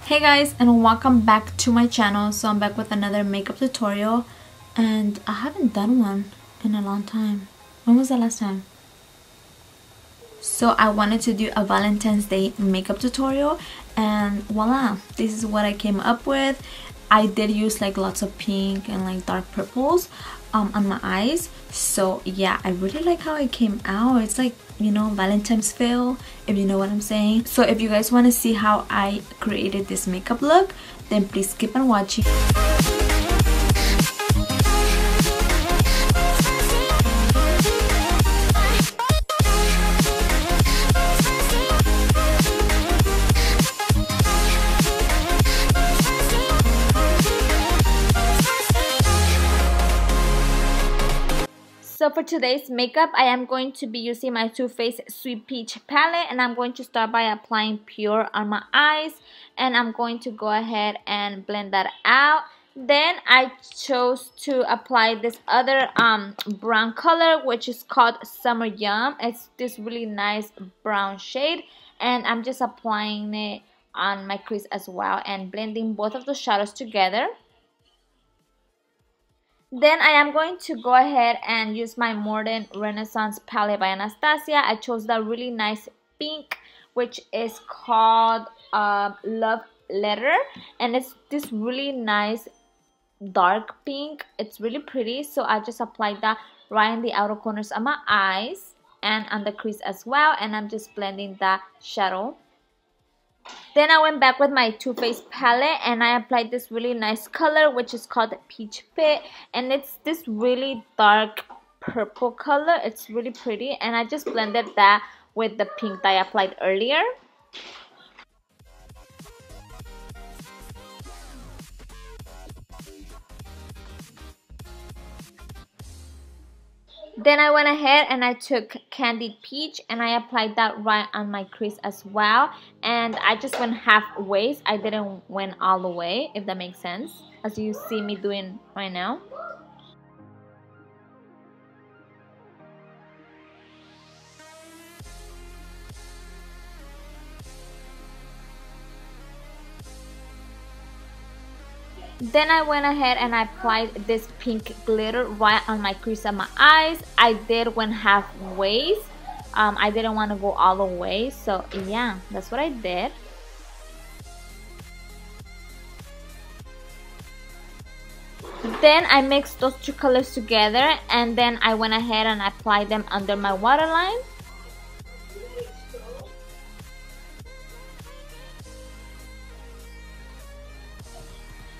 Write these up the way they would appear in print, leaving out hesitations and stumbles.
Hey guys, and welcome back to my channel. So I'm back with another makeup tutorial, and I haven't done one in a long time. When was the last time? So I wanted to do a Valentine's Day makeup tutorial, and voila, this is what I came up with. I did use like lots of pink and like dark purples on my eyes. So yeah, I really like how it came out. It's like, you know, Valentine's feel, if you know what I'm saying. So if you guys want to see how I created this makeup look, then please keep on watching. So for today's makeup, I am going to be using my Too Faced Sweet Peach palette, and I'm going to start by applying Pure on my eyes, and I'm going to go ahead and blend that out. Then I chose to apply this other brown color, which is called Summer Yum. It's this really nice brown shade, and I'm just applying it on my crease as well and blending both of the shadows together. Then I am going to go ahead and use my Modern Renaissance palette by Anastasia. I chose that really nice pink, which is called Love Letter, and it's this really nice dark pink. It's really pretty, so I just applied that right in the outer corners of my eyes and on the crease as well, and I'm just blending that shadow. Then I went back with my Too Faced palette and I applied this really nice color, which is called Peach Pit, and it's this really dark purple color. It's really pretty, and I just blended that with the pink that I applied earlier. Then I went ahead and I took Candied Peach and I applied that right on my crease as well. And I just went halfway. I didn't went all the way, if that makes sense, as you see me doing right now. Then I went ahead and I applied this pink glitter right on my crease of my eyes. I did went halfway. I didn't want to go all the way, so yeah, that's what I did. Then I mixed those two colors together, and then I went ahead and applied them under my waterline.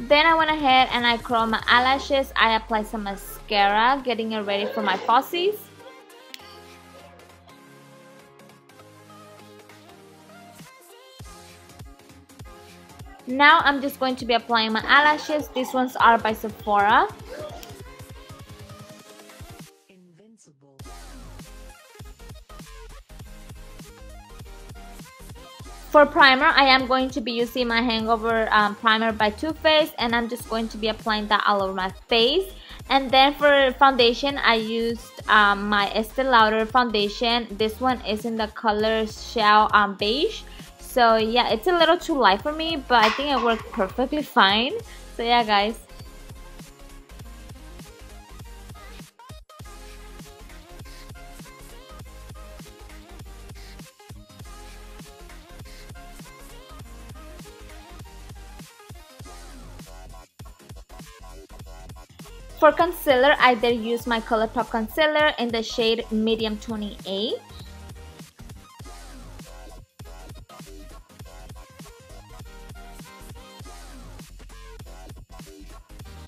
Then I went ahead and I curled my eyelashes. I applied some mascara, getting it ready for my falsies. Now I'm just going to be applying my eyelashes. These ones are by Sephora. For primer, I am going to be using my Hangover primer by Too Faced, and I'm just going to be applying that all over my face. And then for foundation, I used my Estee Lauder foundation. This one is in the color Shell Beige. So yeah, it's a little too light for me, but I think it worked perfectly fine. So yeah, guys. For concealer, I did use my Colorpop Concealer in the shade Medium 28.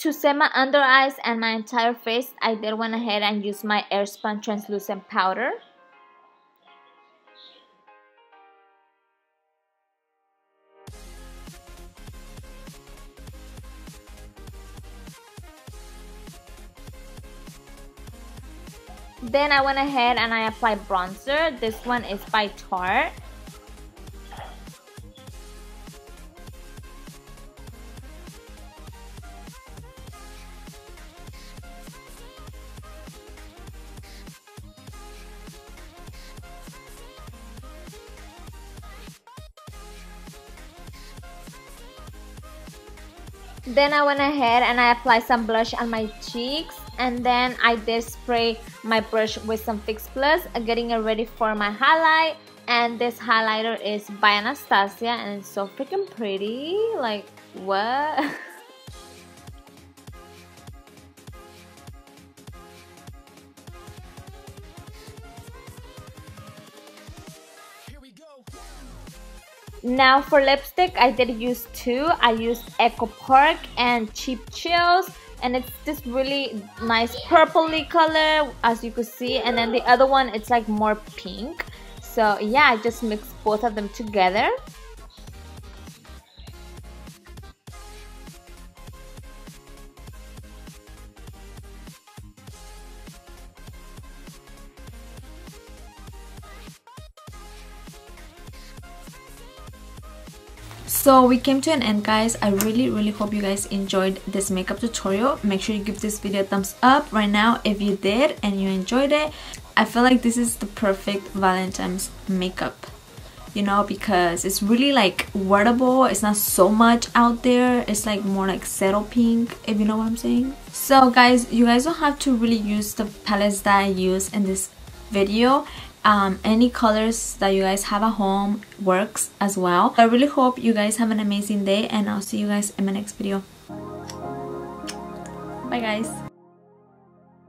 To set my under eyes and my entire face, I did went ahead and use my Airspun translucent powder. Then I went ahead and I applied bronzer. This one is by Tarte. Then I went ahead and I applied some blush on my cheeks, and then I did spray my brush with some Fix Plus, getting it ready for my highlight. And this highlighter is by Anastasia, and it's so freaking pretty. Like, what? Now for lipstick, I did use two. I used Echo Park and Cheap Chills, and it's this really nice purpley color, as you could see, and then the other one, it's like more pink. So yeah, I just mixed both of them together. So we came to an end, guys. I really hope you guys enjoyed this makeup tutorial. Make sure you give this video a thumbs up right now if you did and you enjoyed it. I feel like this is the perfect Valentine's makeup, you know, because it's really like wearable. It's not so much out there. It's like more like settle pink, if you know what I'm saying. So guys, you guys don't have to really use the palettes that I use in this video. Any colors that you guys have at home works as well. I really hope you guys have an amazing day, and I'll see you guys in my next video. Bye guys.